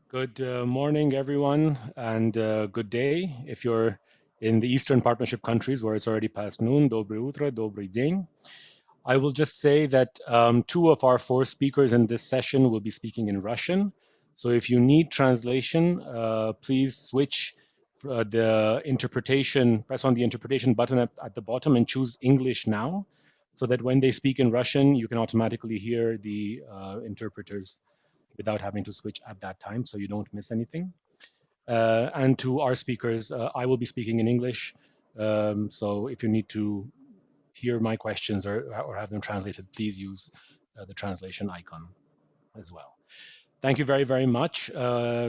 Good morning, everyone, and good day. If you're in the Eastern Partnership countries where it's already past noon, Dobry utro, Dobry deň. I will just say that two of our four speakers in this session will be speaking in Russian. So if you need translation, please switch the interpretation, press on the interpretation button at the bottom and choose English now, so that when they speak in Russian, you can automatically hear the interpreters without having to switch at that time, so you don't miss anything. And to our speakers, I will be speaking in English. So if you need to hear my questions or have them translated, please use the translation icon as well. Thank you very, very much.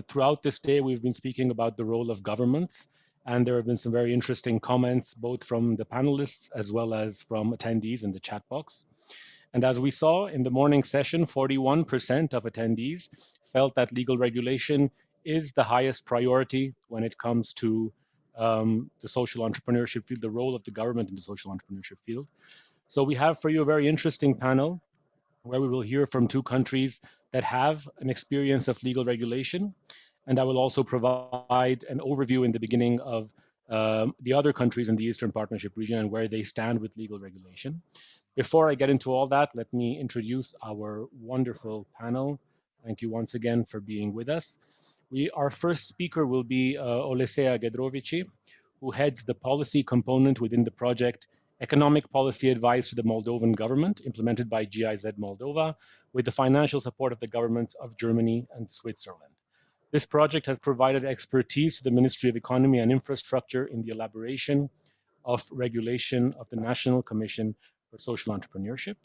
Throughout this day, we've been speaking about the role of governments, and there have been some very interesting comments, both from the panelists as well as from attendees in the chat box. And as we saw in the morning session, 41% of attendees felt that legal regulation is the highest priority when it comes to the social entrepreneurship field, the role of the government in the social entrepreneurship field. So we have for you a very interesting panel where we will hear from two countries that have an experience of legal regulation. And I will also provide an overview in the beginning of the other countries in the Eastern Partnership region and where they stand with legal regulation. Before I get into all that, let me introduce our wonderful panel. Thank you once again for being with us. Our first speaker will be Olesea Gedrovici, who heads the policy component within the project Economic Policy Advice to the Moldovan Government, implemented by GIZ Moldova, with the financial support of the governments of Germany and Switzerland. This project has provided expertise to the Ministry of Economy and Infrastructure in the elaboration of regulation of the National Commission for Social Entrepreneurship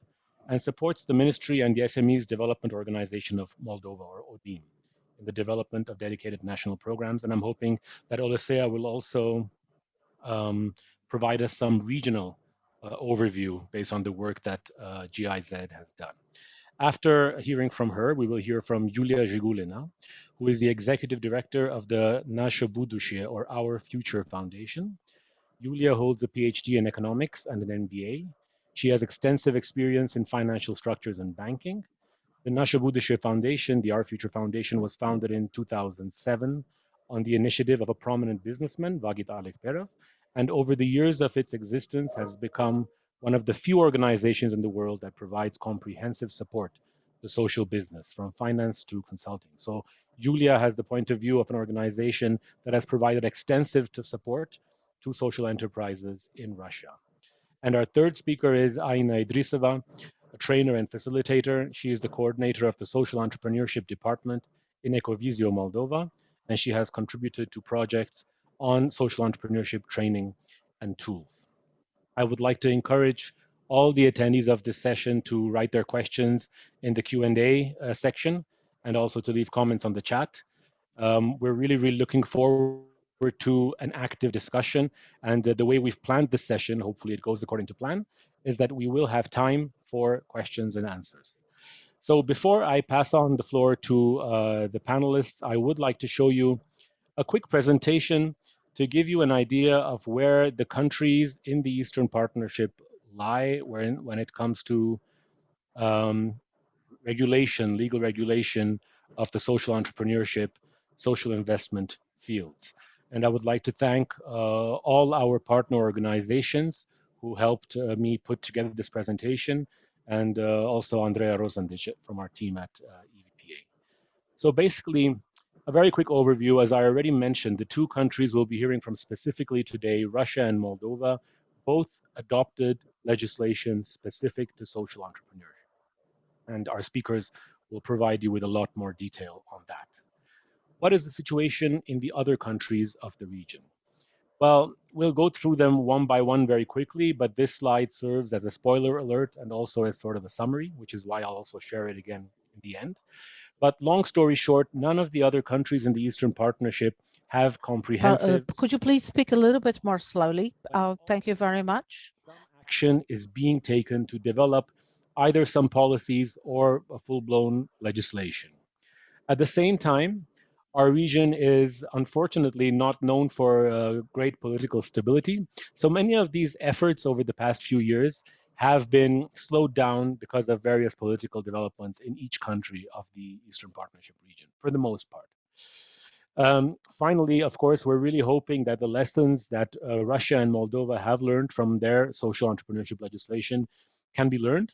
and supports the Ministry and the SMEs Development Organization of Moldova, or ODIM, in the development of dedicated national programs. And I'm hoping that Olesea will also provide us some regional overview based on the work that GIZ has done. After hearing from her, we will hear from Yulia Zhigulina, who is the executive director of the Nasze Budushie, or Our Future Foundation. Yulia holds a PhD in economics and an MBA. She has extensive experience in financial structures and banking. The Nasze Budushie Foundation, the Our Future Foundation, was founded in 2007 on the initiative of a prominent businessman, Vagit Alekperov, and over the years of its existence has become one of the few organizations in the world that provides comprehensive support to social business, from finance to consulting. So Yulia has the point of view of an organization that has provided extensive support to social enterprises in Russia. And our third speaker is Aina Idrisova, a trainer and facilitator. She is the coordinator of the Social Entrepreneurship Department in Ecovisio, Moldova, and she has contributed to projects on social entrepreneurship training and tools. I would like to encourage all the attendees of this session to write their questions in the Q&A section and also to leave comments on the chat. We're really, really looking forward to an active discussion. And the way we've planned this session, hopefully it goes according to plan, is that we will have time for questions and answers. So before I pass on the floor to the panelists, I would like to show you a quick presentation to give you an idea of where the countries in the Eastern Partnership lie when it comes to um, regulation, legal regulation of the social entrepreneurship, social investment fields. And I would like to thank all our partner organizations who helped me put together this presentation, and also Andrea Rosandic from our team at EVPA. So basically, a very quick overview. As I already mentioned, the two countries we'll be hearing from specifically today, Russia and Moldova, both adopted legislation specific to social entrepreneurship. And our speakers will provide you with a lot more detail on that. What is the situation in the other countries of the region? Well, we'll go through them one by one very quickly, but this slide serves as a spoiler alert and also as sort of a summary, which is why I'll also share it again in the end. But long story short, none of the other countries in the Eastern Partnership have comprehensive. Could you please speak a little bit more slowly? Thank you very much. Some action is being taken to develop either some policies or a full-blown legislation. At the same time, our region is unfortunately not known for great political stability. So many of these efforts over the past few years have been slowed down because of various political developments in each country of the Eastern Partnership region, for the most part. Finally, of course, we're really hoping that the lessons that Russia and Moldova have learned from their social entrepreneurship legislation can be learned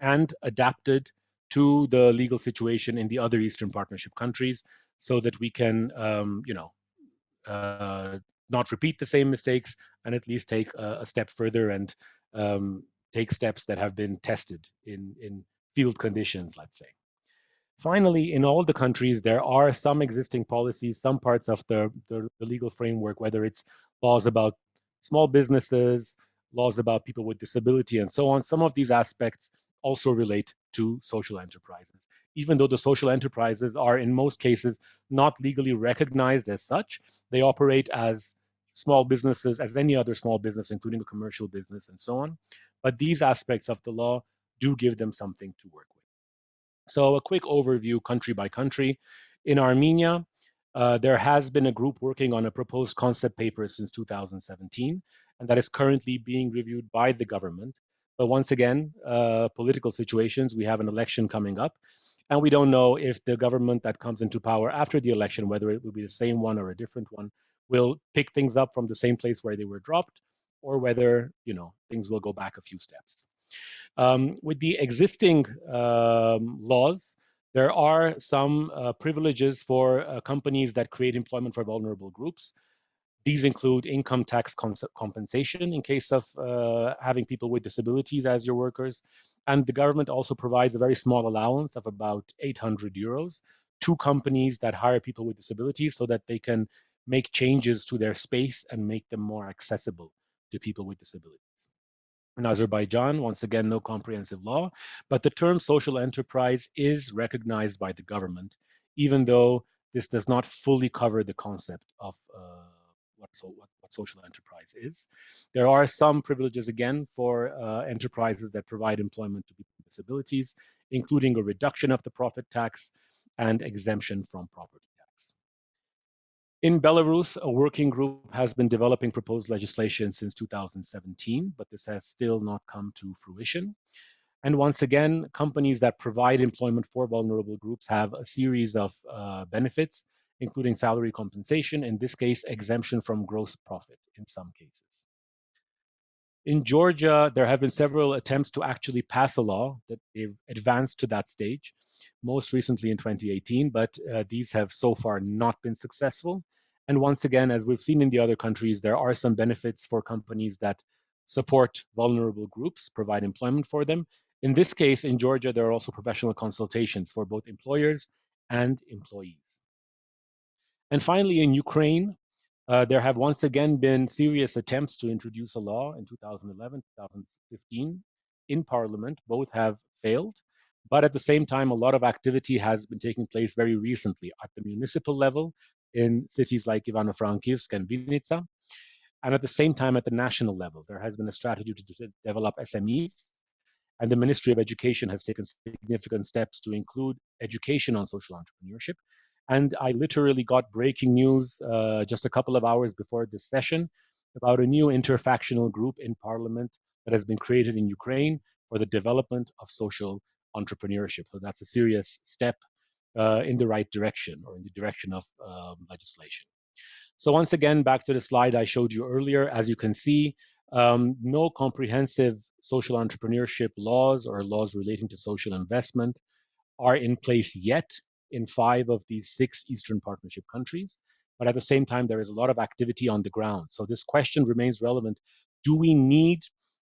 and adapted to the legal situation in the other Eastern Partnership countries, so that we can, not repeat the same mistakes and at least take a step further and take steps that have been tested in field conditions, let's say. Finally, in all the countries, there are some existing policies, some parts of the legal framework, whether it's laws about small businesses, laws about people with disability, and so on. Some of these aspects also relate to social enterprises. Even though the social enterprises are, in most cases, not legally recognized as such, they operate as small businesses, as any other small business, including a commercial business, and so on. But these aspects of the law do give them something to work with. So a quick overview, country by country. In Armenia, there has been a group working on a proposed concept paper since 2017, and that is currently being reviewed by the government. But once again, political situations, we have an election coming up, and we don't know if the government that comes into power after the election, whether it will be the same one or a different one, will pick things up from the same place where they were dropped, or whether, things will go back a few steps. With the existing laws, there are some privileges for companies that create employment for vulnerable groups. These include income tax compensation in case of having people with disabilities as your workers. And the government also provides a very small allowance of about 800 euros to companies that hire people with disabilities so that they can make changes to their space and make them more accessible to people with disabilities. In Azerbaijan, once again, no comprehensive law, but the term social enterprise is recognized by the government, even though this does not fully cover the concept of what social enterprise is. There are some privileges, again, for enterprises that provide employment to people with disabilities, including a reduction of the profit tax and exemption from property tax. In Belarus, a working group has been developing proposed legislation since 2017, but this has still not come to fruition. And once again, companies that provide employment for vulnerable groups have a series of benefits, including salary compensation, in this case, exemption from gross profit in some cases. In Georgia, there have been several attempts to actually pass a law that they've advanced to that stage, most recently in 2018, but these have so far not been successful. And once again, as we've seen in the other countries, there are some benefits for companies that support vulnerable groups, provide employment for them. In this case, in Georgia, there are also professional consultations for both employers and employees. And finally, in Ukraine, there have once again been serious attempts to introduce a law in 2011, 2015 in Parliament. Both have failed. But at the same time, a lot of activity has been taking place very recently at the municipal level in cities like Ivano-Frankivsk and Vinica. And at the same time, at the national level, there has been a strategy to develop SMEs. And the Ministry of Education has taken significant steps to include education on social entrepreneurship. And I literally got breaking news just a couple of hours before this session about a new interfactional group in Parliament that has been created in Ukraine for the development of social entrepreneurship. So that's a serious step in the right direction, or in the direction of legislation. So once again, back to the slide I showed you earlier. As you can see, no comprehensive social entrepreneurship laws or laws relating to social investment are in place yet in 5 of these 6 Eastern Partnership countries. But at the same time, there is a lot of activity on the ground. So this question remains relevant. Do we need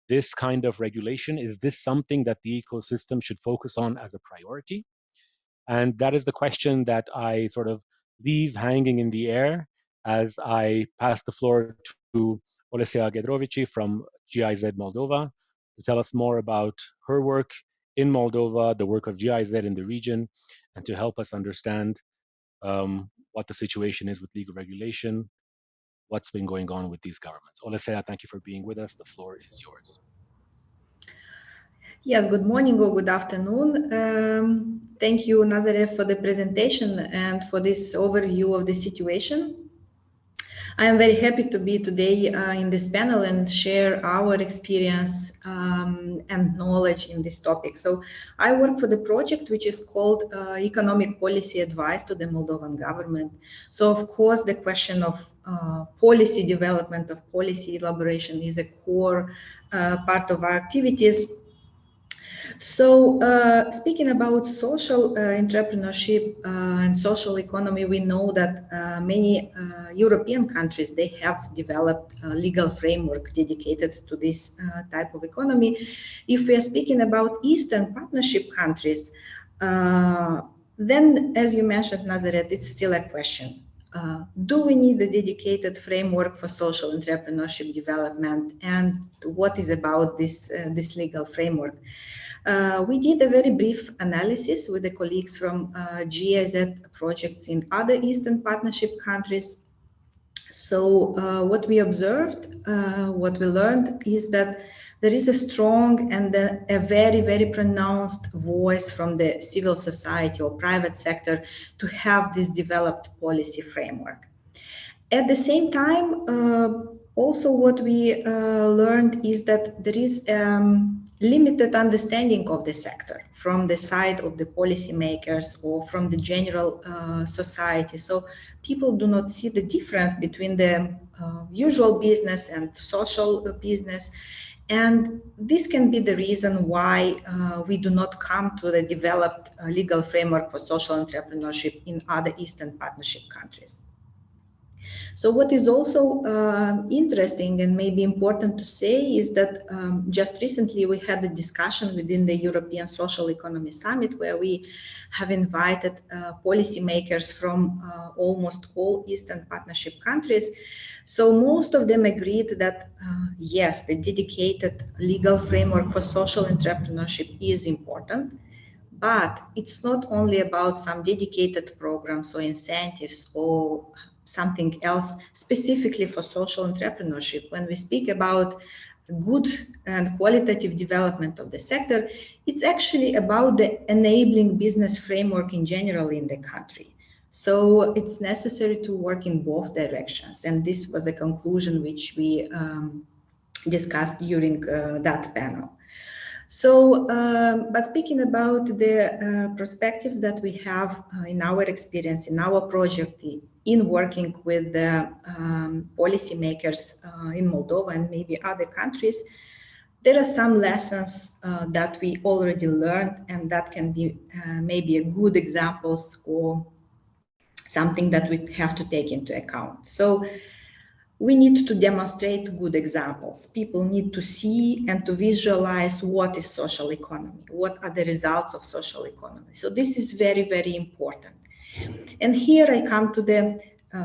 this kind of regulation? Is this something that the ecosystem should focus on as a priority? And that is the question that I sort of leave hanging in the air as I pass the floor to Olesya Gedrovici from GIZ Moldova to tell us more about her work in Moldova, the work of GIZ in the region, and to help us understand what the situation is with legal regulation, what's been going on with these governments. Olesya, thank you for being with us. The floor is yours. Yes, good morning or good afternoon. Thank you, Nazareth, for the presentation and for this overview of the situation. I am very happy to be today in this panel and share our experience and knowledge in this topic. So I work for the project which is called Economic Policy Advice to the Moldovan government. So of course the question of policy development, of policy elaboration is a core part of our activities. So, speaking about social entrepreneurship and social economy, we know that many European countries, they have developed a legal framework dedicated to this type of economy. If we are speaking about Eastern Partnership countries, then, as you mentioned, Nazareth, it's still a question. Do we need a dedicated framework for social entrepreneurship development, and what is about this legal framework? We did a very brief analysis with the colleagues from GIZ projects in other Eastern Partnership countries. So what we observed, what we learned is that there is a strong and a very, very pronounced voice from the civil society or private sector to have this developed policy framework. At the same time, also what we learned is that there is limited understanding of the sector from the side of the policymakers or from the general society. So people do not see the difference between the usual business and social business. And this can be the reason why we do not come to the developed legal framework for social entrepreneurship in other Eastern Partnership countries. So what is also interesting and maybe important to say is that just recently we had a discussion within the European Social Economy Summit where we have invited policymakers from almost all Eastern Partnership countries. So most of them agreed that yes, the dedicated legal framework for social entrepreneurship is important. But it's not only about some dedicated programs or incentives or something else specifically for social entrepreneurship. When we speak about good and qualitative development of the sector, it's actually about the enabling business framework in general in the country. So it's necessary to work in both directions. And this was a conclusion which we discussed during that panel. So, but speaking about the perspectives that we have in our experience, in our project, in working with the policymakers in Moldova and maybe other countries, there are some lessons that we already learned, and that can be maybe a good examples or something that we have to take into account. So we need to demonstrate good examples. People need to see and to visualize what is social economy, what are the results of social economy. So this is very, very important. And here I come to the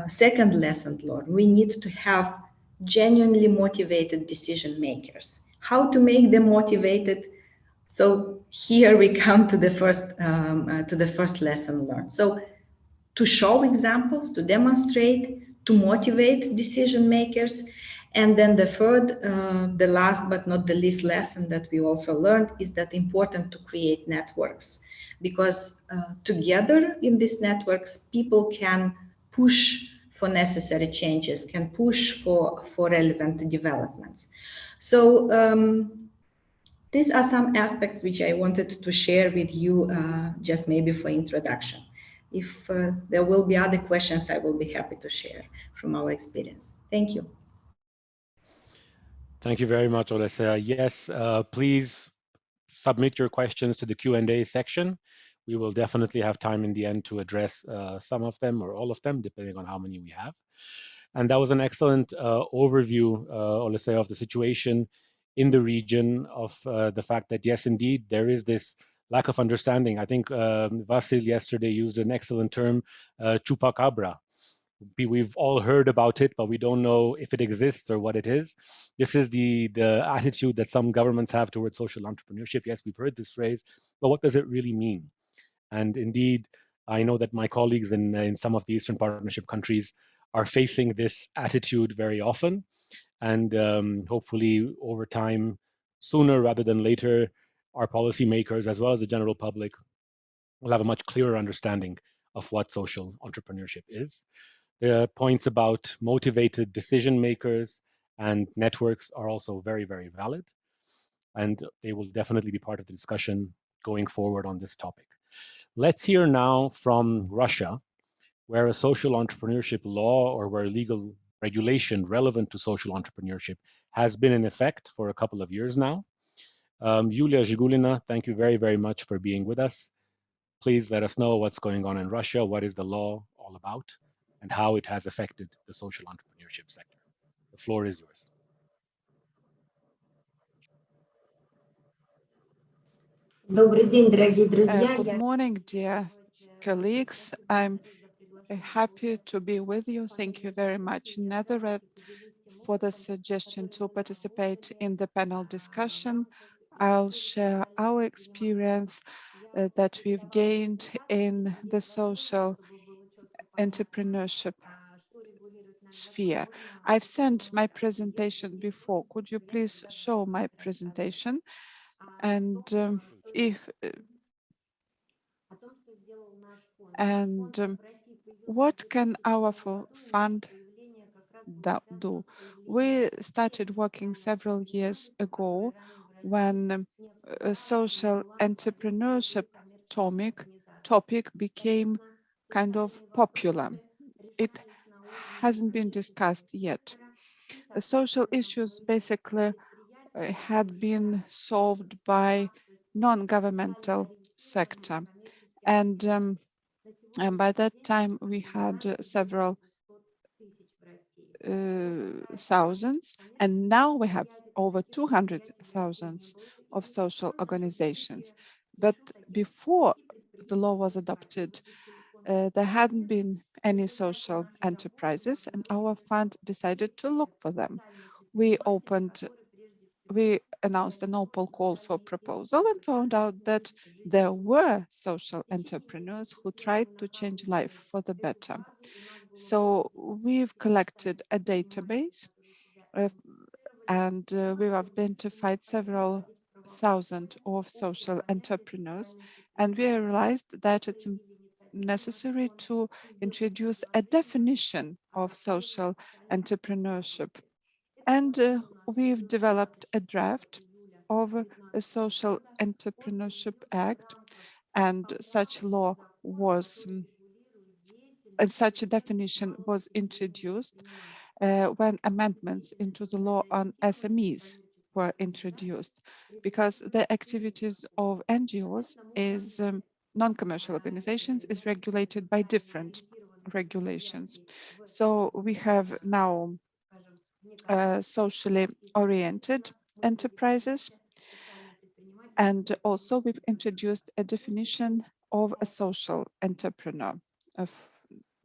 second lesson learned. We need to have genuinely motivated decision makers. How to make them motivated? So here we come to the first lesson learned. So to show examples, to demonstrate, to motivate decision makers. And then the third, the last but not the least lesson that we also learned is that important to create networks, because together in these networks, people can push for necessary changes, can push for relevant developments. So these are some aspects which I wanted to share with you just maybe for introduction. If there will be other questions, I will be happy to share from our experience. Thank you. Thank you very much, Olesya. Yes, please submit your questions to the Q&A section. We will definitely have time in the end to address some of them or all of them, depending on how many we have. And that was an excellent overview, Olesya, of the situation in the region, of the fact that, yes, indeed, there is this lack of understanding. I think Vasil yesterday used an excellent term, chupacabra. We've all heard about it, but we don't know if it exists or what it is. This is the attitude that some governments have towards social entrepreneurship. Yes, we've heard this phrase, but what does it really mean? And indeed, I know that my colleagues in some of the Eastern Partnership countries are facing this attitude very often. And hopefully, over time, sooner rather than later, our policymakers, as well as the general public, will have a much clearer understanding of what social entrepreneurship is. The points about motivated decision makers and networks are also very, very valid, and they will definitely be part of the discussion going forward on this topic. Let's hear now from Russia, where a social entrepreneurship law or where legal regulation relevant to social entrepreneurship has been in effect for a couple of years now. Yulia Zhigulina, thank you very, very much for being with us. Please let us know what's going on in Russia, what is the law all about, and how it has affected the social entrepreneurship sector. The floor is yours. Good morning, dear colleagues. I'm happy to be with you. Thank you very much, Netherred, for the suggestion to participate in the panel discussion. I'll share our experience that we've gained in the social entrepreneurship sphere. I've sent my presentation before. Could you please show my presentation? And if what can our fund do? We started working several years ago when a social entrepreneurship topic became kind of popular. It hasn't been discussed yet. The social issues basically had been solved by non-governmental sector. And by that time, we had several thousands, and now we have over 200,000 of social organizations. But before the law was adopted, there hadn't been any social enterprises, and our fund decided to look for them. We announced an open call for proposal and found out that there were social entrepreneurs who tried to change life for the better. So we've collected a database and we've identified several thousand of social entrepreneurs, and we realized that it's necessary to introduce a definition of social entrepreneurship. And we've developed a draft of a Social Entrepreneurship Act, and such law was, and such a definition was introduced when amendments into the law on SMEs were introduced, because the activities of NGOs is non-commercial organizations is regulated by different regulations. So we have now socially oriented enterprises. And also we've introduced a definition of a social entrepreneur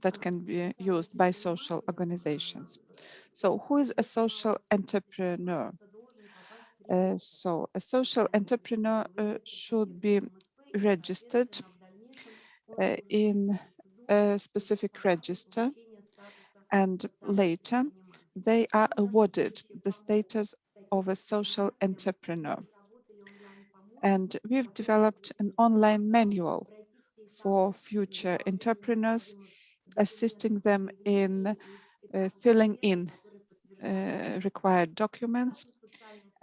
that can be used by social organizations. So who is a social entrepreneur? So a social entrepreneur should be registered in a specific register, and later they are awarded the status of a social entrepreneur. And we've developed an online manual for future entrepreneurs, assisting them in filling in required documents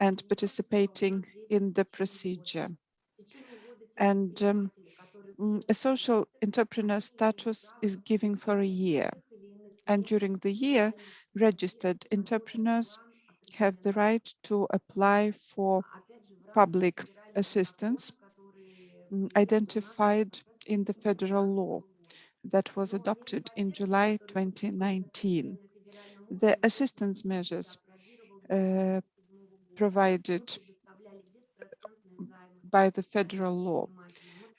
and participating in the procedure. And a social entrepreneur status is given for a year. And during the year, registered entrepreneurs have the right to apply for public assistance identified in the federal law that was adopted in July 2019. The assistance measures provided by the federal law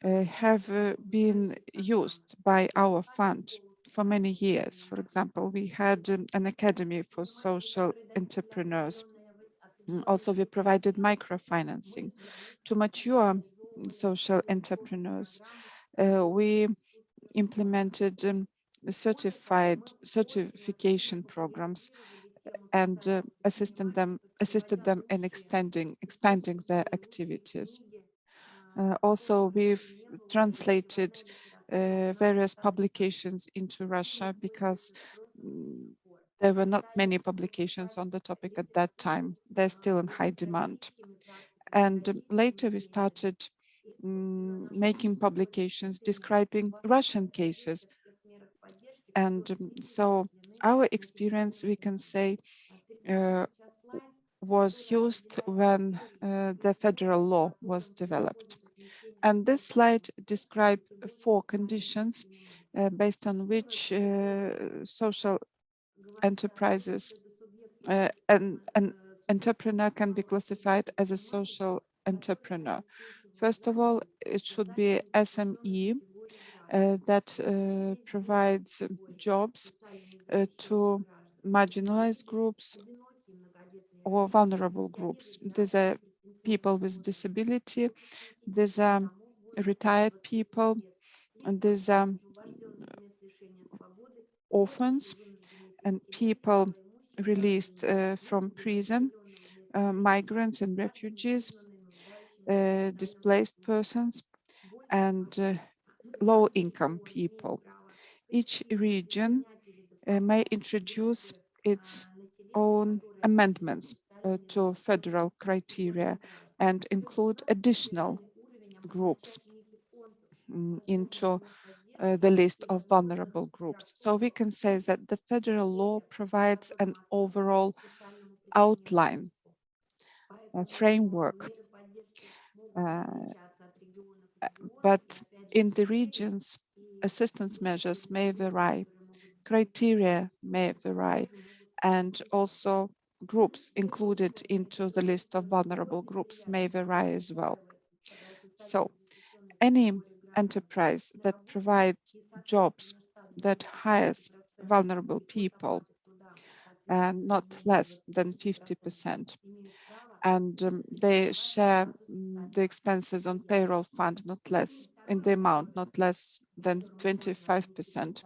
have been used by our fund for many years. For example, we had an academy for social entrepreneurs. Also, we provided microfinancing to mature social entrepreneurs. We implemented certification programs and assisted them in expanding their activities. Also, we've translated various publications into Russia because there were not many publications on the topic at that time. They're still in high demand. And later we started making publications describing Russian cases. And so our experience, we can say, was used when the federal law was developed. And this slide describes 4 conditions based on which social enterprises and an entrepreneur can be classified as a social entrepreneur. First of all, it should be SME that provides jobs to marginalized groups or vulnerable groups. These are people with disability, these are retired people, and these are orphans and people released from prison, migrants and refugees, displaced persons, and low-income people. Each region may introduce its own amendments to federal criteria and include additional groups into the list of vulnerable groups. So we can say that the federal law provides an overall outline, a framework, but in the regions, assistance measures may vary, criteria may vary, and also groups included into the list of vulnerable groups may vary as well. So any enterprise that provides jobs, that hires vulnerable people, and not less than 50%, and they share the expenses on payroll fund not less in the amount not less than 25%,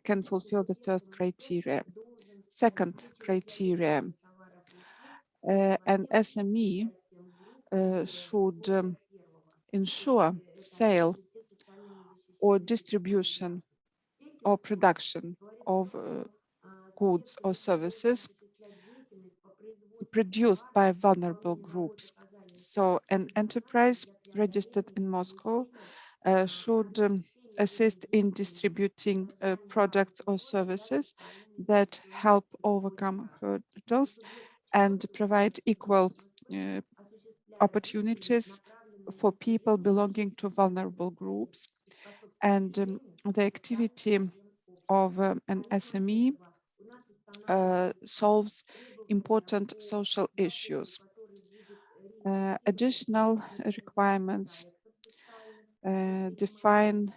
can fulfill the first criteria. Second criteria, an SME should ensure sale or distribution or production of goods or services produced by vulnerable groups. So an enterprise registered in Moscow should assist in distributing products or services that help overcome hurdles and provide equal opportunities for people belonging to vulnerable groups. And the activity of an SME solves important social issues. Additional requirements define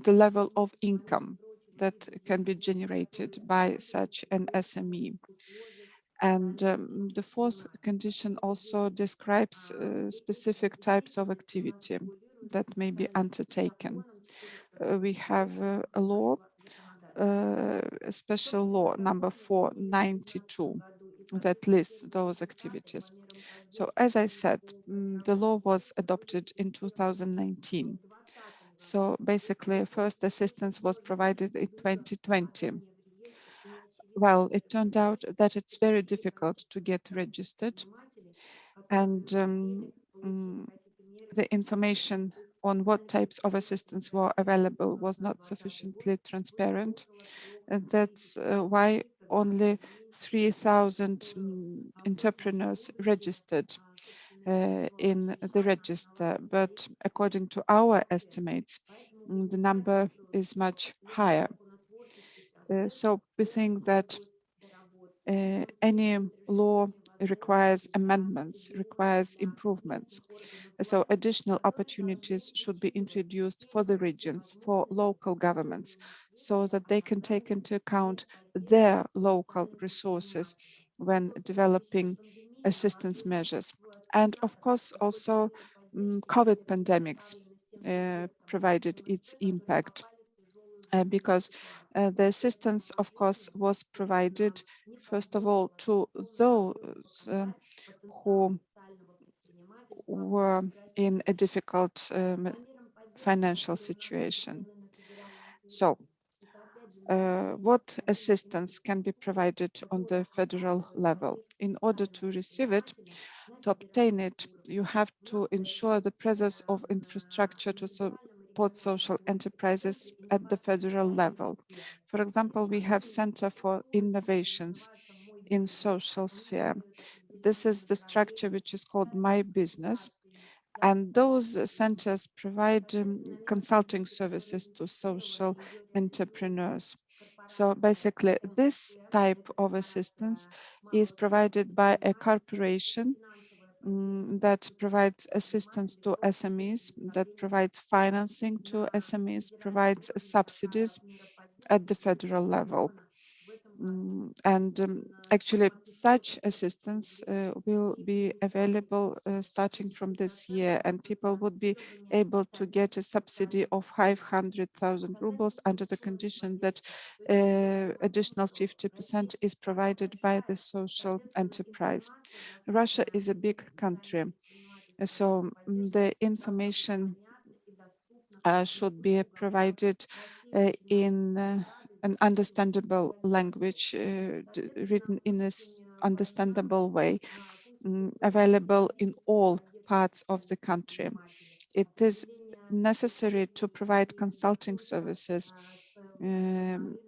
the level of income that can be generated by such an SME. And the fourth condition also describes specific types of activity that may be undertaken. We have a law, a special law number 492 that lists those activities. So as I said, the law was adopted in 2019. So basically, first assistance was provided in 2020. Well, it turned out that it's very difficult to get registered, and the information on what types of assistance were available was not sufficiently transparent. And that's why only 3,000 entrepreneurs registered in the register. But according to our estimates, the number is much higher. So we think that any law requires amendments, requires improvements. So additional opportunities should be introduced for the regions, for local governments, so that they can take into account their local resources when developing assistance measures. And of course, also COVID pandemics provided its impact. Because the assistance, of course, was provided, first of all, to those who were in a difficult financial situation. So what assistance can be provided on the federal level. In order to receive it, to obtain it, you have to ensure the presence of infrastructure to support social enterprises at the federal level. For example, we have Center for Innovations in Social Sphere. This is the structure which is called My Business. And those centers provide consulting services to social entrepreneurs. So basically, this type of assistance is provided by a corporation that provides assistance to SMEs, that provides financing to SMEs, provides subsidies at the federal level. Actually, such assistance will be available starting from this year, and people would be able to get a subsidy of 500,000 rubles under the condition that additional 50% is provided by the social enterprise. Russia is a big country, so the information should be provided in an understandable language, written in an understandable way, available in all parts of the country. It is necessary to provide consulting services,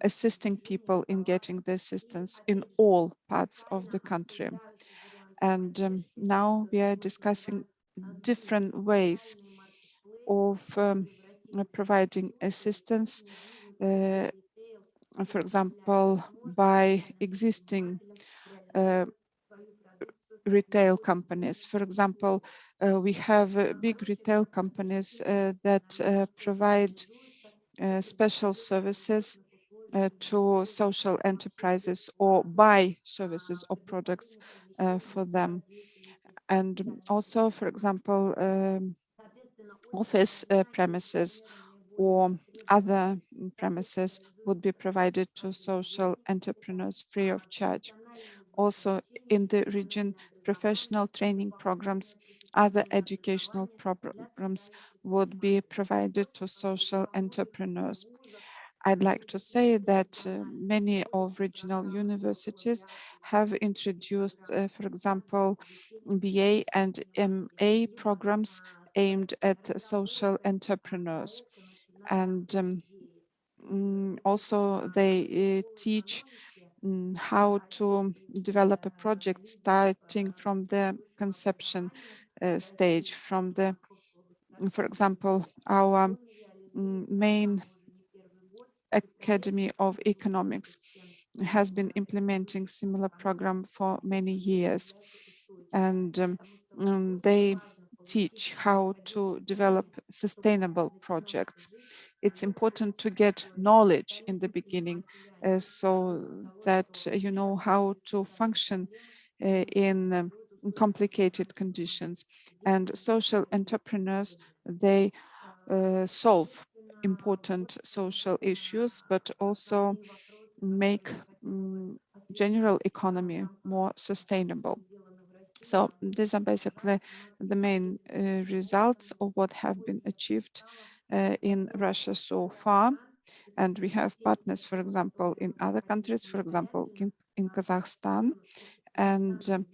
assisting people in getting the assistance in all parts of the country. And now we are discussing different ways of providing assistance, for example, by existing retail companies. For example, we have big retail companies that provide special services to social enterprises or buy services or products for them. And also, for example, office premises or other premises would be provided to social entrepreneurs free of charge. Also in the region, professional training programs, other educational programs would be provided to social entrepreneurs. I'd like to say that many of regional universities have introduced, for example, BA and MA programs aimed at social entrepreneurs. And also they teach how to develop a project starting from the conception stage, from the, for example, our main Academy of Economics has been implementing similar program for many years, and they teach how to develop sustainable projects. It's important to get knowledge in the beginning so that you know how to function in complicated conditions. And social entrepreneurs, they solve important social issues, but also make general economy more sustainable. So these are basically the main results of what have been achieved in Russia so far. And we have partners, for example, in other countries, for example, in Kazakhstan. And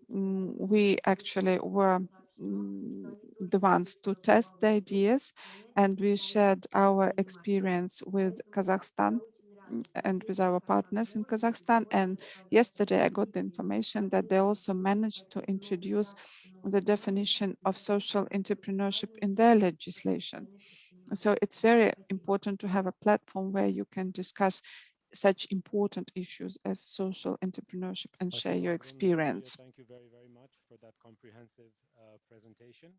we actually were the ones to test the ideas, and we shared our experience with Kazakhstan and with our partners in Kazakhstan. And yesterday I got the information that they also managed to introduce the definition of social entrepreneurship in their legislation. So it's very important to have a platform where you can discuss such important issues as social entrepreneurship and share your experience. Thank you very, very much for that comprehensive presentation.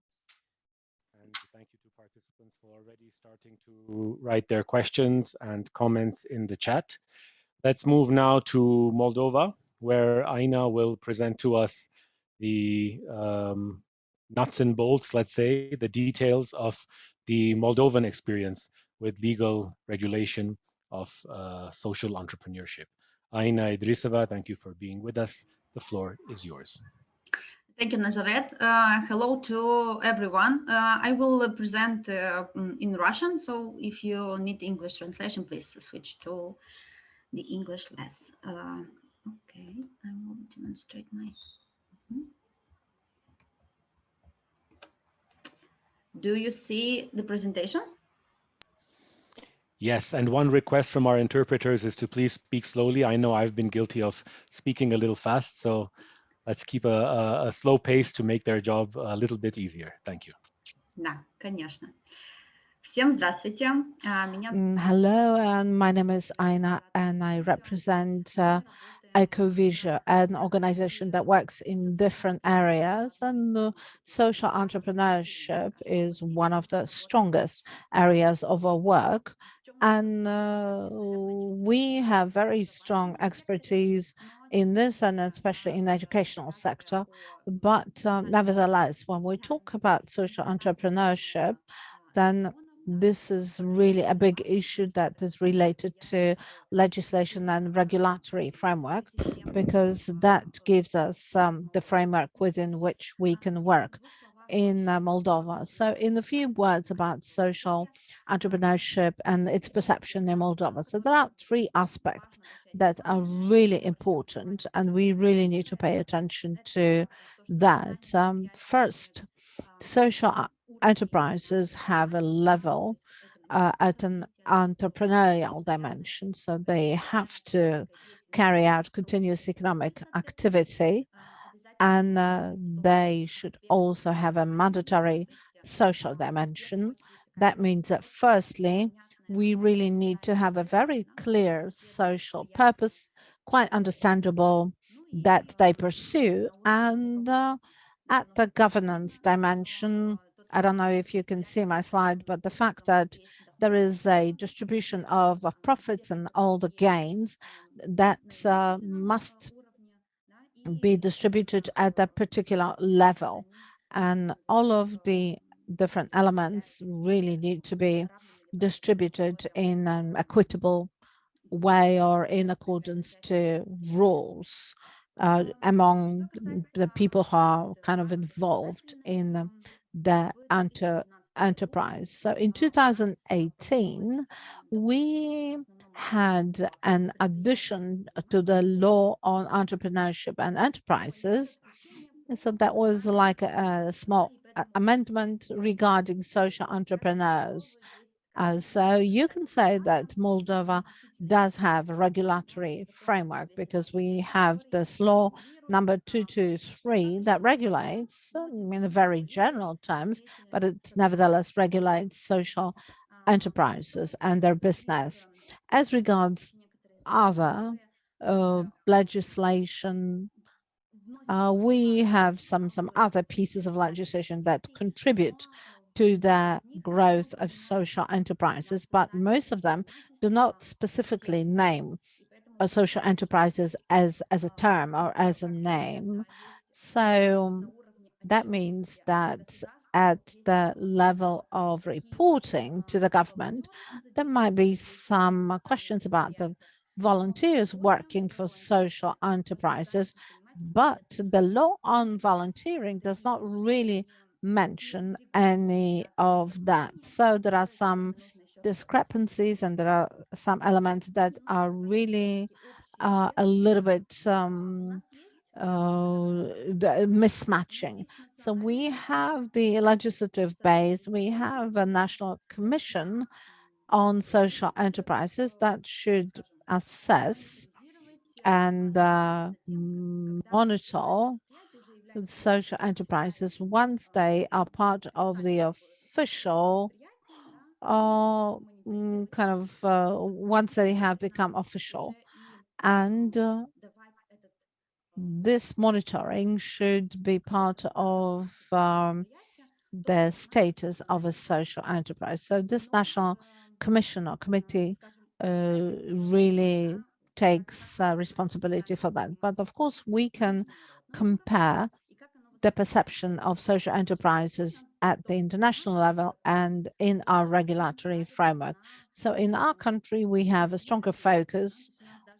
And thank you to participants for already starting to write their questions and comments in the chat. Let's move now to Moldova, where Aina will present to us the nuts and bolts, let's say, the details of the Moldovan experience with legal regulation of social entrepreneurship. Aina Idrisova, thank you for being with us. The floor is yours. Thank you, Nazaret. Hello to everyone. I will present in Russian, so if you need English translation, please switch to the English less. Okay, I will demonstrate my. Do you see the presentation? Yes, and one request from our interpreters is to please speak slowly. I know I've been guilty of speaking a little fast, so let's keep a slow pace to make their job a little bit easier. Thank you. Да, конечно. Всем здравствуйте. Меня Hello, and my name is Aina, and I represent Ecovision, an organization that works in different areas, and social entrepreneurship is one of the strongest areas of our work. And we have very strong expertise in this, and especially in the educational sector. But nevertheless, when we talk about social entrepreneurship, then this is really a big issue that is related to legislation and regulatory framework, because that gives us the framework within which we can work in Moldova. So in a few words about social entrepreneurship and its perception in Moldova. So there are three aspects that are really important, and we really need to pay attention to that. First, social enterprises have a level at an entrepreneurial dimension, so they have to carry out continuous economic activity, and they should also have a mandatory social dimension. That means that firstly, we really need to have a very clear social purpose, quite understandable, that they pursue, and at the governance dimension, I don't know if you can see my slide, but the fact that there is a distribution of profits and all the gains that must be distributed at a particular level. And all of the different elements really need to be distributed in an equitable way or in accordance to rules among the people who are kind of involved in the enterprise. So in 2018, we had an addition to the law on entrepreneurship and enterprises. And so that was like a small amendment regarding social entrepreneurs. So you can say that Moldova does have a regulatory framework, because we have this law number 223 that regulates, in very general terms, but it nevertheless regulates social enterprises and their business. As regards other legislation, we have some other pieces of legislation that contribute to the growth of social enterprises, but most of them do not specifically name social enterprises as a term or as a name. So that means that at the level of reporting to the government, there might be some questions about the volunteers working for social enterprises, but the law on volunteering does not really mention any of that. So there are some discrepancies, and there are some elements that are really a little bit the mismatching. So we have the legislative base, we have a national commission on social enterprises that should assess and monitor social enterprises once they are part of the official once they have become official. And this monitoring should be part of the status of a social enterprise. So this national commission or committee really takes responsibility for that. But of course, we can compare the perception of social enterprises at the international level and in our regulatory framework. So in our country, we have a stronger focus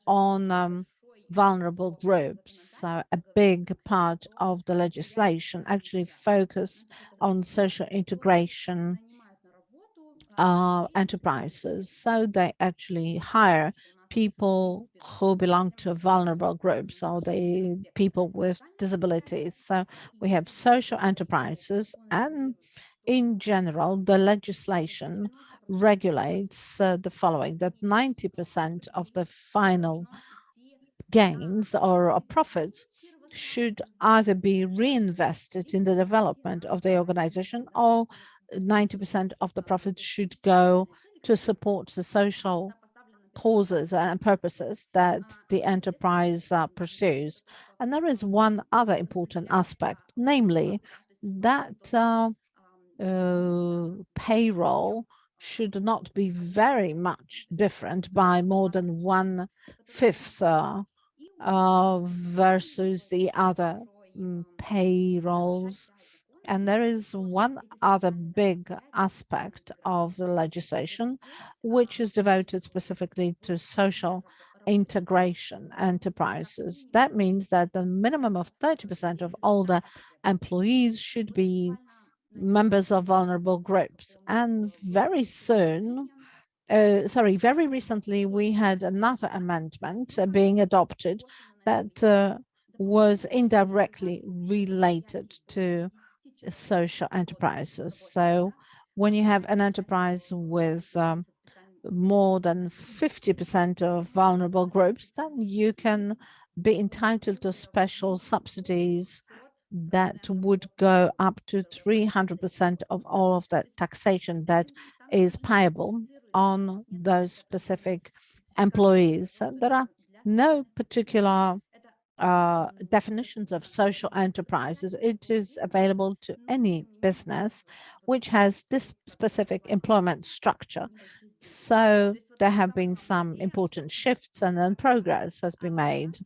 on vulnerable groups. So a big part of the legislation actually focus on social integration enterprises. So they actually hire people who belong to vulnerable groups or the people with disabilities. So we have social enterprises, and in general, the legislation regulates the following, that 90% of the final gains or profits should either be reinvested in the development of the organization, or 90% of the profits should go to support the social causes and purposes that the enterprise pursues. And there is one other important aspect, namely that payroll should not be very much different by more than 1/5 versus the other payrolls. And there is one other big aspect of the legislation, which is devoted specifically to social integration enterprises. That means that the minimum of 30% of all the employees should be members of vulnerable groups. And very soon, very recently, we had another amendment being adopted that was indirectly related to social enterprises. So when you have an enterprise with more than 50% of vulnerable groups, then you can be entitled to special subsidies that would go up to 300% of all of the taxation that is payable on those specific employees. So there are no particular definitions of social enterprises. It is available to any business which has this specific employment structure. So there have been some important shifts, and then progress has been made.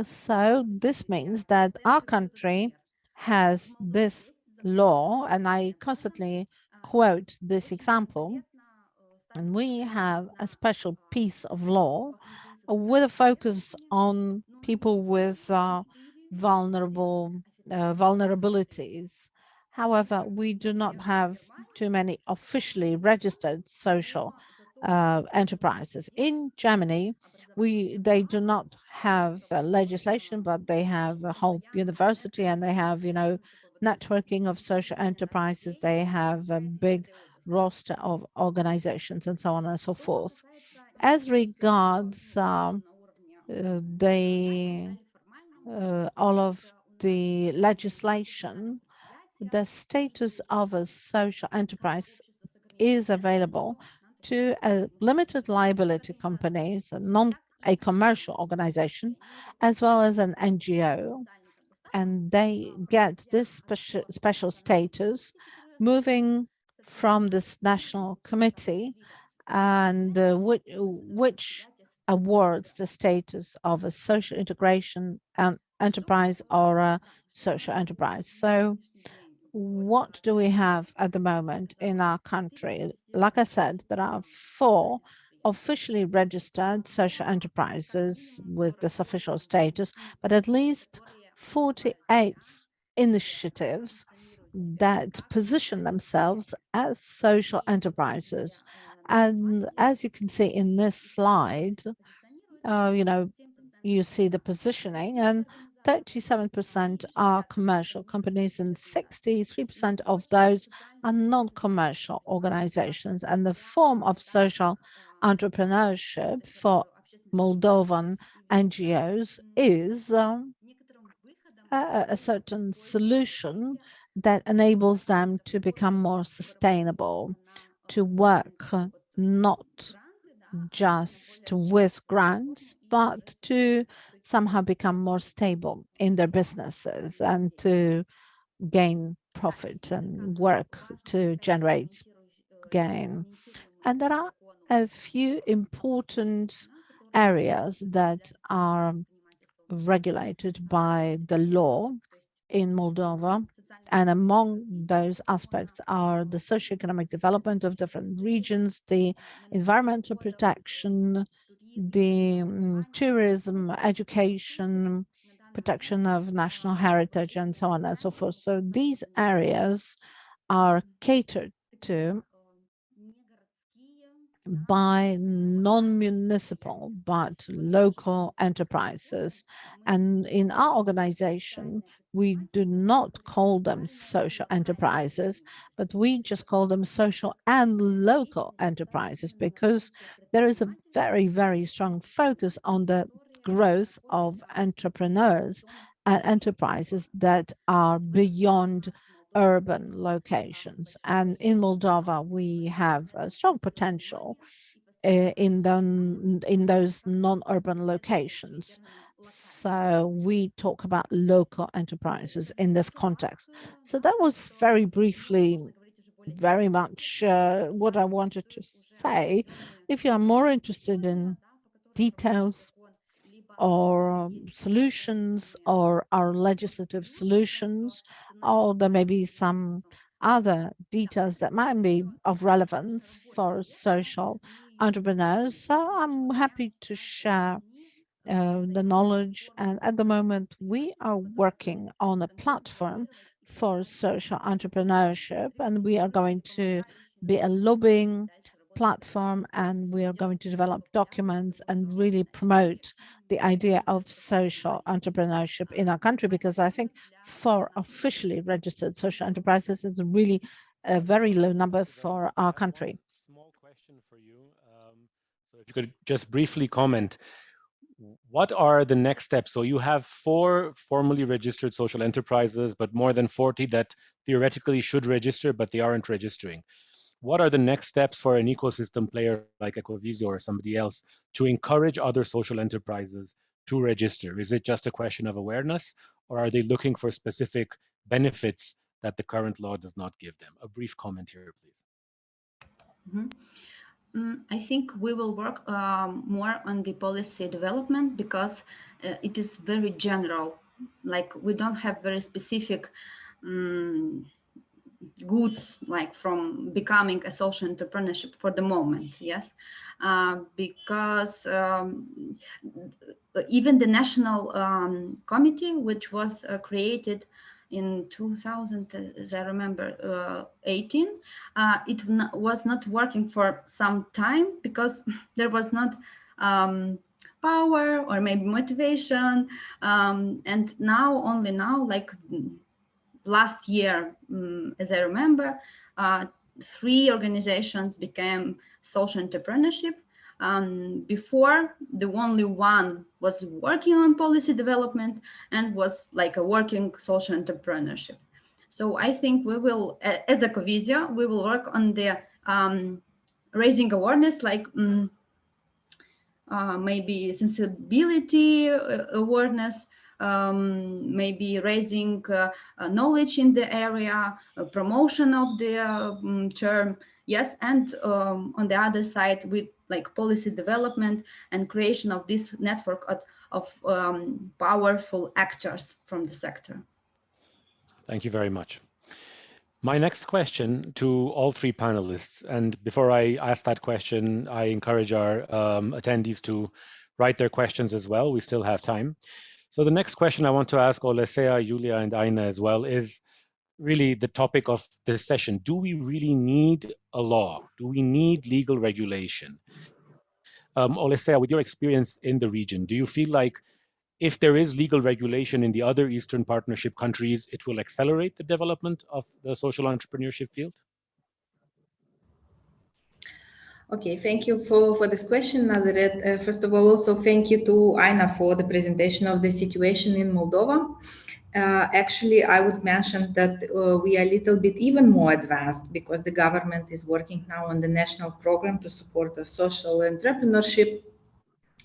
So this means that our country has this law, and I constantly quote this example, and we have a special piece of law with a focus on people with vulnerabilities. However, we do not have too many officially registered social enterprises. In Germany, they do not have legislation, but they have a whole university, and they have, networking of social enterprises. They have a big roster of organizations and so on and so forth. As regards the all of the legislation, the status of a social enterprise is available to a limited liability companies, a commercial organization, as well as an NGO, and they get this special status moving from this national committee, and which awards the status of a social integration enterprise or a social enterprise. So what do we have at the moment in our country? Like I said, there are 4 officially registered social enterprises with this official status, but at least 48 initiatives that position themselves as social enterprises. And as you can see in this slide, you know, you see the positioning, and 37% are commercial companies and 63% of those are non-commercial organizations. And the form of social entrepreneurship for Moldovan NGOs is a certain solution that enables them to become more sustainable, to work not just with grants, but to somehow become more stable in their businesses and to gain profit and work to generate gain. And there are a few important areas that are regulated by the law in Moldova. And among those aspects are the socioeconomic development of different regions, the environmental protection, the tourism, education, protection of national heritage, and so on and so forth. So these areas are catered to by non-municipal but local enterprises. And in our organization, we do not call them social enterprises, but we just call them social and local enterprises, because there is a very, very strong focus on the growth of entrepreneurs and enterprises that are beyond urban locations. And in Moldova, we have a strong potential in those non-urban locations. So we talk about local enterprises in this context. So that was very briefly, very much what I wanted to say. If you are more interested in details or solutions or our legislative solutions, or there may be some other details that might be of relevance for social entrepreneurs. So I'm happy to share the knowledge. And at the moment, we are working on a platform for social entrepreneurship, and we are going to be a lobbying platform, and we are going to develop documents and really promote the idea of social entrepreneurship in our country, because I think for officially registered social enterprises, it's really a very low number for our country. Small question for you. So if you could just briefly comment, what are the next steps? So you have 4 formally registered social enterprises, but more than 40 that theoretically should register, but they aren't registering. What are the next steps for an ecosystem player like ACCESSION or somebody else to encourage other social enterprises to register? Is it just a question of awareness, or are they looking for specific benefits that the current law does not give them? A brief comment here, please. I think we will work more on the policy development, because it is very general. Like, we don't have very specific goods, like from becoming a social entrepreneurship for the moment. Yes, because even the national committee, which was created in 2000, as I remember, 18, it was not working for some time, because there was not power or maybe motivation, and now, only now, like last year, as I remember, 3 organizations became social entrepreneurship. Before, the only one was working on policy development and was like a working social entrepreneurship. So I think we will, as ACCESSION, we will work on the raising awareness, like maybe sensibility awareness, maybe raising knowledge in the area, promotion of the term. Yes, and on the other side, with like policy development and creation of this network of powerful actors from the sector. Thank you very much. My next question to all 3 panelists, and before I ask that question, I encourage our attendees to write their questions as well. We still have time. So the next question I want to ask Olesea, Julia, and Aina as well is really the topic of this session. Do we really need a law? Do we need legal regulation? Olesea, with your experience in the region, do you feel like if there is legal regulation in the other Eastern Partnership countries, it will accelerate the development of the social entrepreneurship field? Okay, thank you for this question, Nazaret. First of all, also thank you to Aina for the presentation of the situation in Moldova. Actually, I would mention that we are a little bit even more advanced, because the government is working now on the national program to support the social entrepreneurship,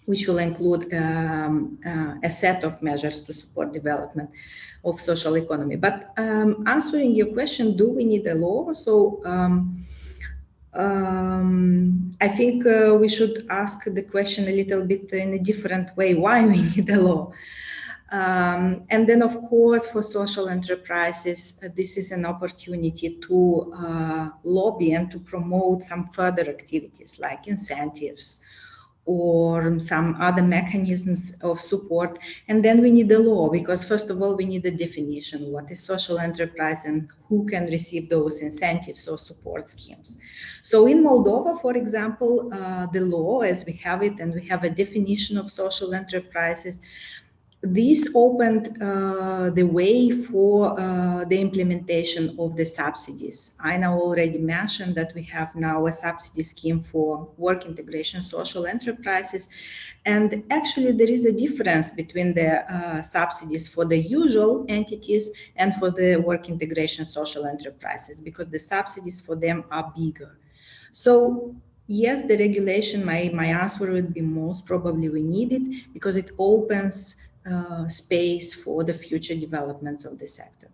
which will include a set of measures to support development of social economy. But answering your question, do we need a law? So I think we should ask the question a little bit in a different way, why we need a law. And then, of course, for social enterprises, this is an opportunity to lobby and to promote some further activities like incentives or some other mechanisms of support. And then we need the law, because first of all, we need the definition. What is social enterprise and who can receive those incentives or support schemes? So in Moldova, for example, the law as we have it, and we have a definition of social enterprises, this opened the way for the implementation of the subsidies. I now already mentioned that we have now a subsidy scheme for work integration social enterprises. And actually, there is a difference between the subsidies for the usual entities and for the work integration social enterprises, because the subsidies for them are bigger. So yes, the regulation, my answer would be most probably we need it, because it opens space for the future developments of the sector.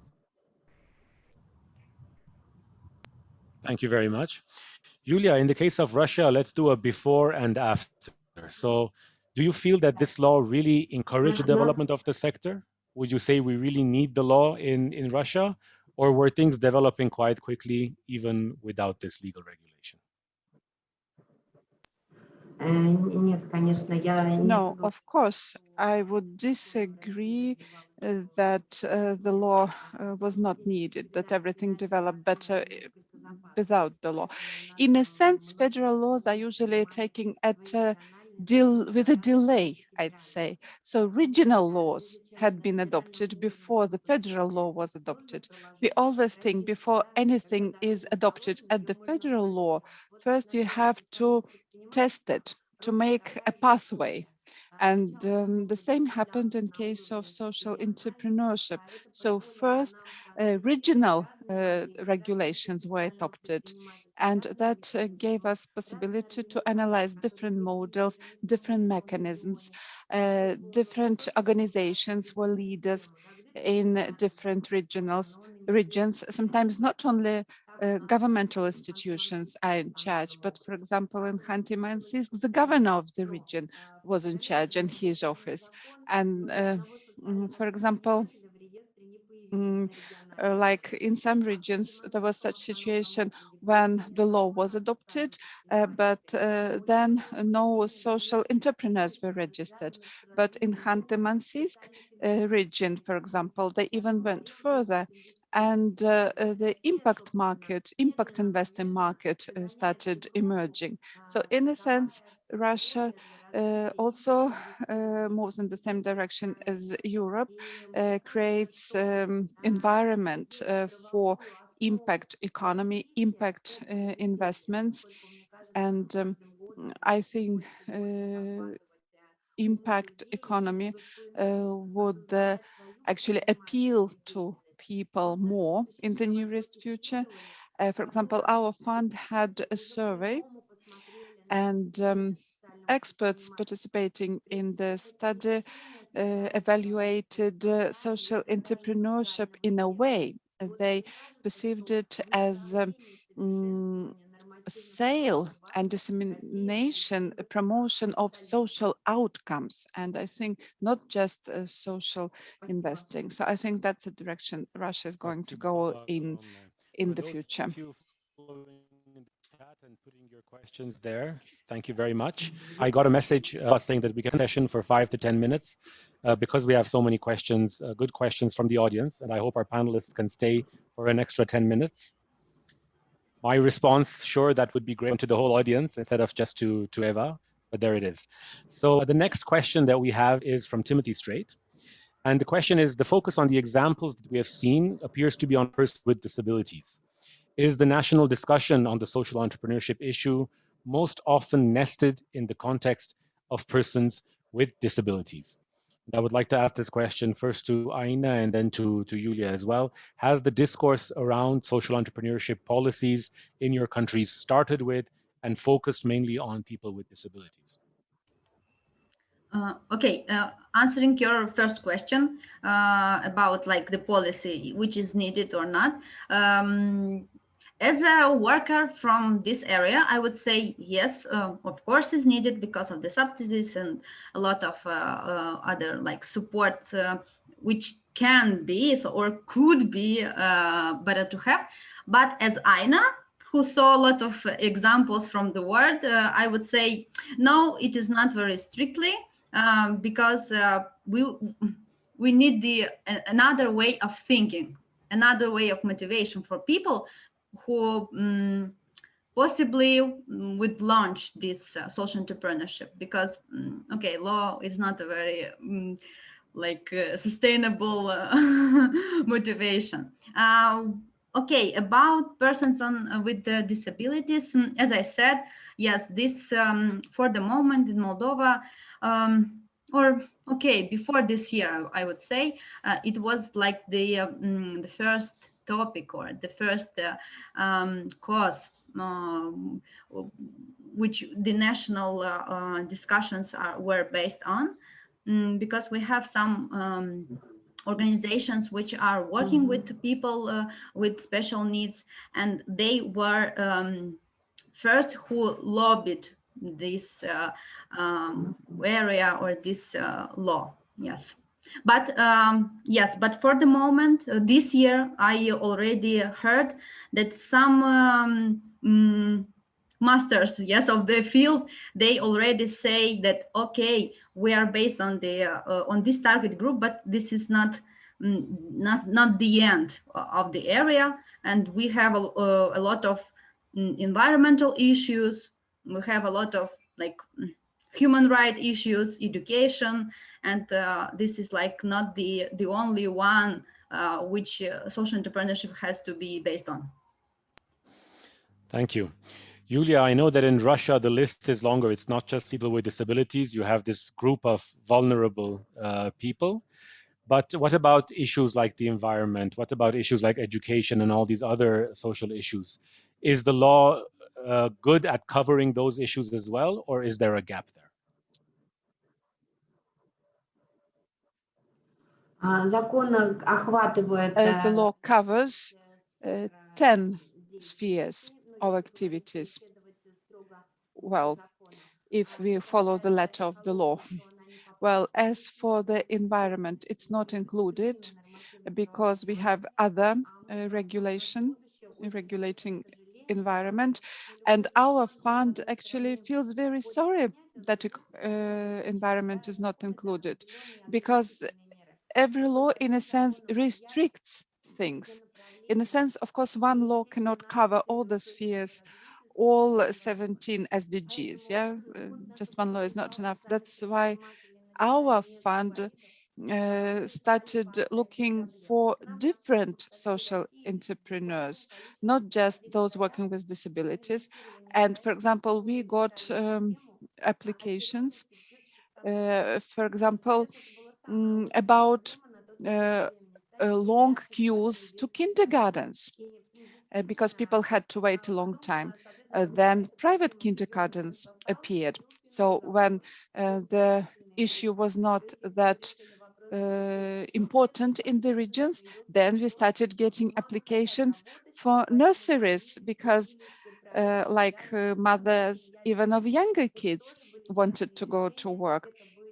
Thank you very much. Julia, in the case of Russia, let's do a before and after. So, do you feel that this law really encouraged the development of the sector? Would you say we really need the law in Russia, or were things developing quite quickly even without this legal regulation? No, of course, I would disagree that the law was not needed, that everything developed better without the law. In a sense, federal laws are usually taking at with a delay, I'd say. So regional laws had been adopted before the federal law was adopted. We always think before anything is adopted at the federal law, first you have to test it, to make a pathway. And the same happened in case of social entrepreneurship. So first, regional regulations were adopted, and that gave us possibility to analyze different models, different mechanisms. Different organizations were leaders in different regions, sometimes not only governmental institutions are in charge, but for example, in Khanty-Mansiysk, the governor of the region was in charge and his office. And for example, like in some regions, there was such situation when the law was adopted, but then no social entrepreneurs were registered. But in Khanty-Mansiysk region, for example, they even went further, and the impact investing market started emerging. So in a sense, Russia also moves in the same direction as Europe, creates environment for impact economy, impact investments. And I think impact economy would actually appeal to people more in the nearest future. For example, our fund had a survey, and experts participating in the study evaluated social entrepreneurship in a way. They perceived it as sale and dissemination, promotion of social outcomes, and I think not just social investing. So I think that's the direction Russia is going to go in the future. For those of you following in the chat and putting your questions there, thank you very much. I got a message saying that we can session for 5 to 10 minutes because we have so many questions, good questions from the audience, and I hope our panelists can stay for an extra 10 minutes. My response, sure, that would be great to the whole audience instead of just to Eva, but there it is. So the next question that we have is from Timothy Strait. And the question is, the focus on the examples that we have seen appears to be on persons with disabilities. Is the national discussion on the social entrepreneurship issue most often nested in the context of persons with disabilities? And I would like to ask this question first to Aina and then to Julia as well. Has the discourse around social entrepreneurship policies in your countries started with and focused mainly on people with disabilities? Okay, answering your first question about like the policy, which is needed or not. As a worker from this area, I would say yes, of course, is needed because of the subsidies and a lot of other like support, which can be or could be better to have. But as Aina, who saw a lot of examples from the world, I would say, no, it is not very strictly, because we need another way of thinking, another way of motivation for people who possibly would launch this social entrepreneurship, because okay, law is not a very sustainable motivation. Okay, about persons with disabilities, as I said, yes, this for the moment in Moldova, or okay, before this year, I would say, it was like the first topic, or the first cause, which the national discussions were based on, because we have some organizations which are working with people with special needs, and they were first who lobbied this area or this law. Yes. But yes, but for the moment, this year, I already heard that some masters, yes, of the field, they already say that, okay, we are based on the on this target group, but this is not the end of the area, and we have a lot of environmental issues. We have a lot of human rights issues, education, and this is not the only one which social entrepreneurship has to be based on. Thank you. Julia, I know that in Russia, the list is longer. It's not just people with disabilities. You have this group of vulnerable people. But what about issues like the environment? What about issues like education and all these other social issues? Is the law good at covering those issues as well, or is there a gap there? The law covers 10 spheres of activities. Well, if we follow the letter of the law. Well, as for the environment, it's not included because we have other regulation regulating environment, and our fund actually feels very sorry that environment is not included, because every law in a sense restricts things. In a sense, of course, one law cannot cover all the spheres, all 17 SDGs. Yeah, just one law is not enough. That's why our fund started looking for different social entrepreneurs, not just those working with disabilities. And for example, we got applications, for example, about long queues to kindergartens, because people had to wait a long time. Then private kindergartens appeared. So when the issue was not that important in the regions, then we started getting applications for nurseries, because mothers even of younger kids wanted to go to work.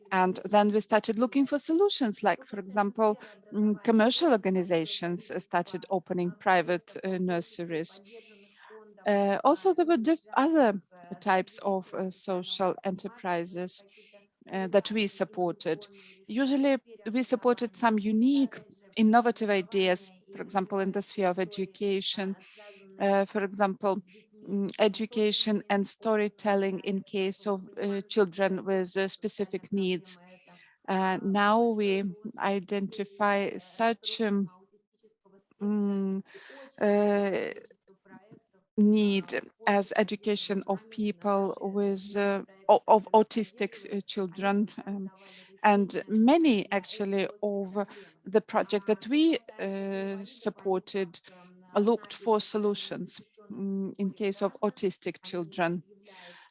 And then we started looking for solutions, like, for example, commercial organizations started opening private nurseries. Also, there were other types of social enterprises that we supported. Usually, we supported some unique, innovative ideas, for example, in the sphere of education, for example, education and storytelling in case of children with specific needs. Now we identify such need as education of people with of autistic children, and many actually of the project that we supported looked for solutions in case of autistic children.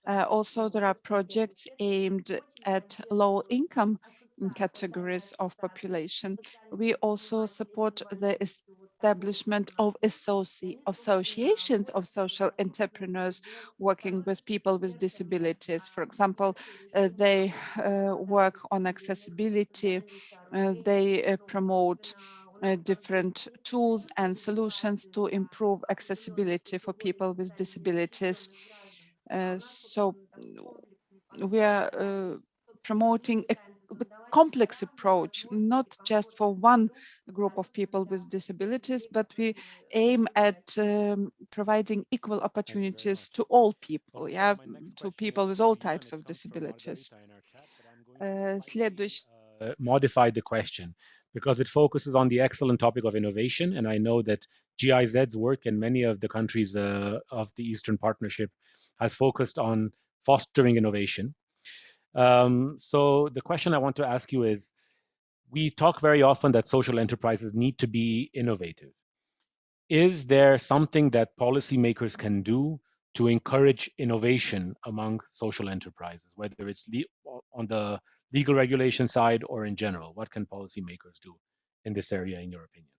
Also, there are projects aimed at low-income categories of population. We also support the establishment of associations of social entrepreneurs working with people with disabilities. For example, they work on accessibility, they promote different tools and solutions to improve accessibility for people with disabilities. So we are promoting the complex approach, not just for one group of people with disabilities, but we aim at providing equal opportunities to all people, to people with all types of disabilities. Следующий. Modified the question because it focuses on the excellent topic of innovation. And I know that GIZ's work in many of the countries of the Eastern Partnership has focused on fostering innovation. So the question I want to ask you is, we talk very often that social enterprises need to be innovative. Is there something that policymakers can do to encourage innovation among social enterprises, whether it's on the legal regulation side or in general? What can policymakers do in this area, in your opinion?